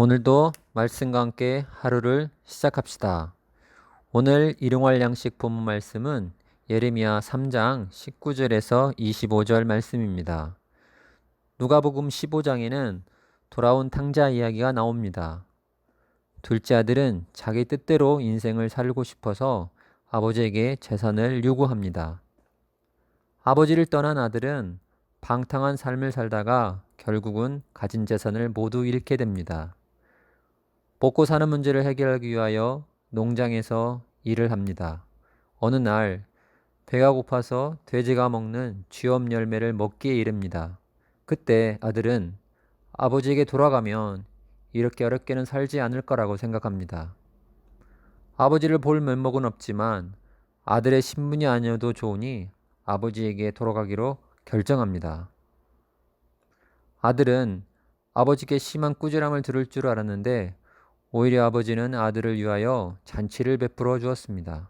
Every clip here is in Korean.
오늘도 말씀과 함께 하루를 시작합시다. 오늘 일용할 양식 본문 말씀은 예레미야 3장 19절에서 25절 말씀입니다. 누가복음 15장에는 돌아온 탕자 이야기가 나옵니다. 둘째 아들은 자기 뜻대로 인생을 살고 싶어서 아버지에게 재산을 요구합니다. 아버지를 떠난 아들은 방탕한 삶을 살다가 결국은 가진 재산을 모두 잃게 됩니다. 먹고 사는 문제를 해결하기 위하여 농장에서 일을 합니다. 어느 날 배가 고파서 돼지가 먹는 쥐엄 열매를 먹기에 이릅니다. 그때 아들은 아버지에게 돌아가면 이렇게 어렵게는 살지 않을 거라고 생각합니다. 아버지를 볼 면목은 없지만 아들의 신분이 아니어도 좋으니 아버지에게 돌아가기로 결정합니다. 아들은 아버지께 심한 꾸지람을 들을 줄 알았는데 오히려 아버지는 아들을 위하여 잔치를 베풀어 주었습니다.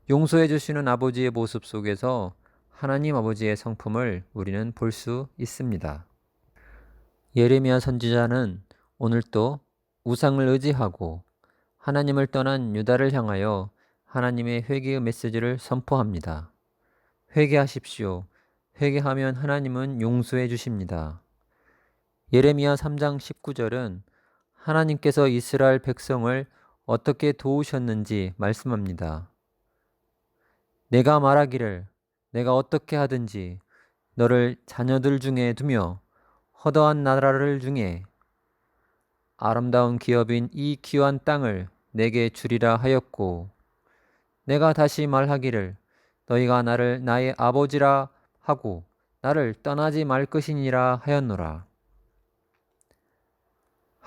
용서해 주시는 아버지의 모습 속에서 하나님 아버지의 성품을 우리는 볼 수 있습니다. 예레미야 선지자는 오늘 또 우상을 의지하고 하나님을 떠난 유다를 향하여 하나님의 회개의 메시지를 선포합니다. 회개하십시오. 회개하면 하나님은 용서해 주십니다. 예레미야 3장 19절은 하나님께서 이스라엘 백성을 어떻게 도우셨는지 말씀합니다. 내가 말하기를 내가 어떻게 하든지 너를 자녀들 중에 두며 허다한 나라를 중에 아름다운 기업인 이 귀한 땅을 내게 주리라 하였고 내가 다시 말하기를 너희가 나를 나의 아버지라 하고 나를 떠나지 말 것이니라 하였노라.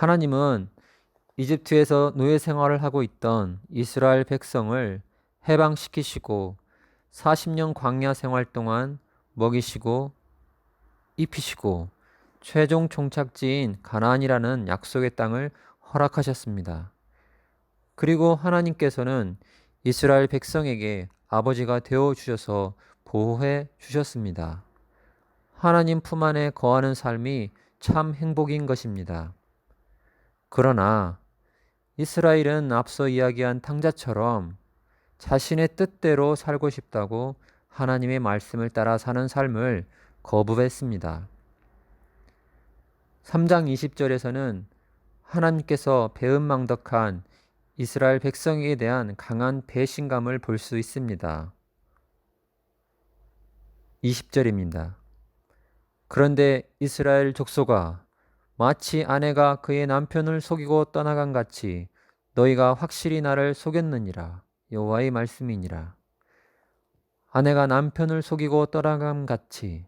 하나님은 이집트에서 노예 생활을 하고 있던 이스라엘 백성을 해방시키시고 40년 광야 생활 동안 먹이시고 입히시고 최종 종착지인 가나안이라는 약속의 땅을 허락하셨습니다. 그리고 하나님께서는 이스라엘 백성에게 아버지가 되어 주셔서 보호해 주셨습니다. 하나님 품 안에 거하는 삶이 참 행복인 것입니다. 그러나 이스라엘은 앞서 이야기한 탕자처럼 자신의 뜻대로 살고 싶다고 하나님의 말씀을 따라 사는 삶을 거부했습니다. 3장 20절에서는 하나님께서 배은망덕한 이스라엘 백성에 대한 강한 배신감을 볼 수 있습니다. 20절입니다. 그런데 이스라엘 족속아 마치 아내가 그의 남편을 속이고 떠나간 같이 너희가 확실히 나를 속였느니라. 여호와의 말씀이니라. 아내가 남편을 속이고 떠나감 같이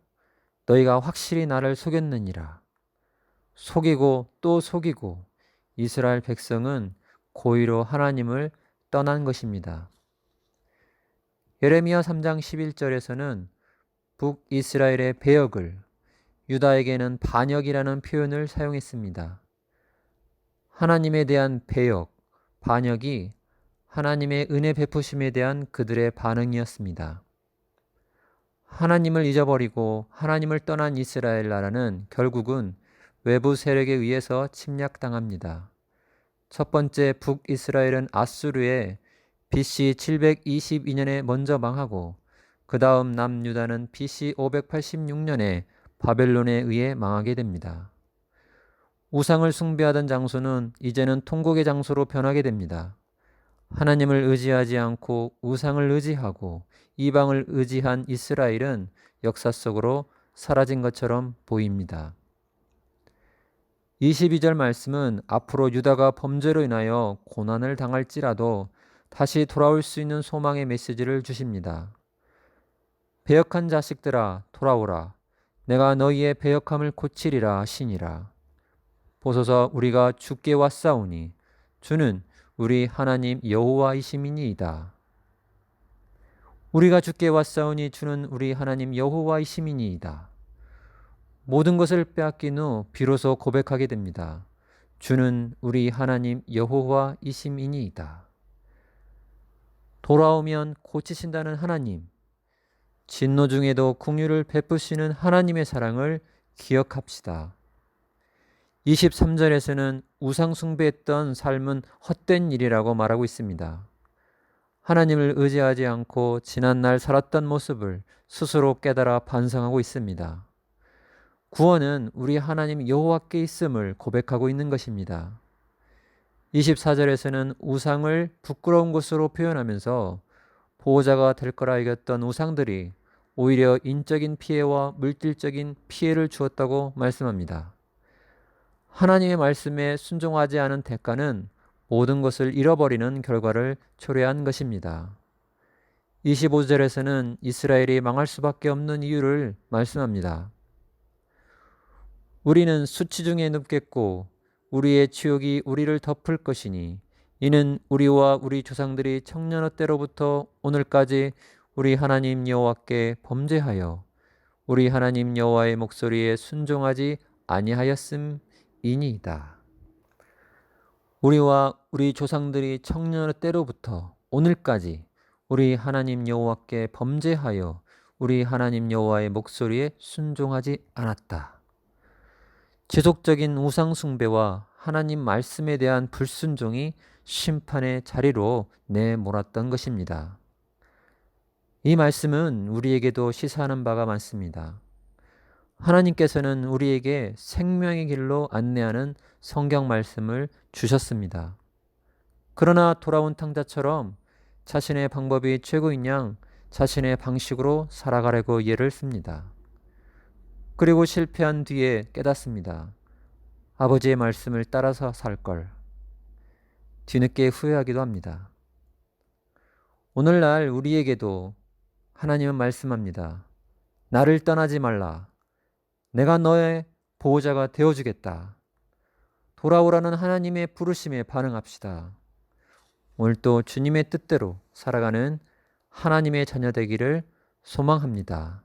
너희가 확실히 나를 속였느니라. 속이고 또 속이고 이스라엘 백성은 고의로 하나님을 떠난 것입니다. 예레미야 3장 11절에서는 북이스라엘의 배역을 유다에게는 반역이라는 표현을 사용했습니다. 하나님에 대한 배역, 반역이 하나님의 은혜 베푸심에 대한 그들의 반응이었습니다. 하나님을 잊어버리고 하나님을 떠난 이스라엘 나라는 결국은 외부 세력에 의해서 침략당합니다. 첫 번째 북이스라엘은 아수르의 BC 722년에 먼저 망하고 그 다음 남유다는 BC 586년에 바벨론에 의해 망하게 됩니다. 우상을 숭배하던 장소는 이제는 통곡의 장소로 변하게 됩니다. 하나님을 의지하지 않고 우상을 의지하고 이방을 의지한 이스라엘은 역사 속으로 사라진 것처럼 보입니다. 22절 말씀은 앞으로 유다가 범죄로 인하여 고난을 당할지라도 다시 돌아올 수 있는 소망의 메시지를 주십니다. 배역한 자식들아 돌아오라. 내가 너희의 배역함을 고치리라 하시니라. 보소서 우리가 주께 왔사오니 주는 우리 하나님 여호와이심이니이다. 우리가 주께 왔사오니 주는 우리 하나님 여호와이심이니이다. 모든 것을 빼앗긴 후 비로소 고백하게 됩니다. 주는 우리 하나님 여호와이심이니이다. 돌아오면 고치신다는 하나님, 진노 중에도 긍휼을 베푸시는 하나님의 사랑을 기억합시다. 23절에서는 우상 숭배했던 삶은 헛된 일이라고 말하고 있습니다. 하나님을 의지하지 않고 지난날 살았던 모습을 스스로 깨달아 반성하고 있습니다. 구원은 우리 하나님 여호와께 있음을 고백하고 있는 것입니다. 24절에서는 우상을 부끄러운 것으로 표현하면서 보호자가 될 거라 여겼던 우상들이 오히려 인적인 피해와 물질적인 피해를 주었다고 말씀합니다. 하나님의 말씀에 순종하지 않은 대가는 모든 것을 잃어버리는 결과를 초래한 것입니다. 25절에서는 이스라엘이 망할 수밖에 없는 이유를 말씀합니다. 우리는 수치 중에 눕겠고 우리의 치욕이 우리를 덮을 것이니 이는 우리와 우리 조상들이 청년의 때로부터 오늘까지 우리 하나님 여호와께 범죄하여 우리 하나님 여호와의 목소리에 순종하지 아니하였음이니이다. 우리와 우리 조상들이 청년의 때로부터 오늘까지 우리 하나님 여호와께 범죄하여 우리 하나님 여호와의 목소리에 순종하지 않았다. 지속적인 우상 숭배와 하나님 말씀에 대한 불순종이 심판의 자리로 내몰았던 것입니다. 이 말씀은 우리에게도 시사하는 바가 많습니다. 하나님께서는 우리에게 생명의 길로 안내하는 성경 말씀을 주셨습니다. 그러나 돌아온 탕자처럼 자신의 방법이 최고인 양 자신의 방식으로 살아가려고 예를 씁니다. 그리고 실패한 뒤에 깨닫습니다. 아버지의 말씀을 따라서 살 걸. 뒤늦게 후회하기도 합니다. 오늘날 우리에게도 하나님은 말씀합니다. 나를 떠나지 말라. 내가 너의 보호자가 되어주겠다. 돌아오라는 하나님의 부르심에 반응합시다. 오늘도 주님의 뜻대로 살아가는 하나님의 자녀 되기를 소망합니다.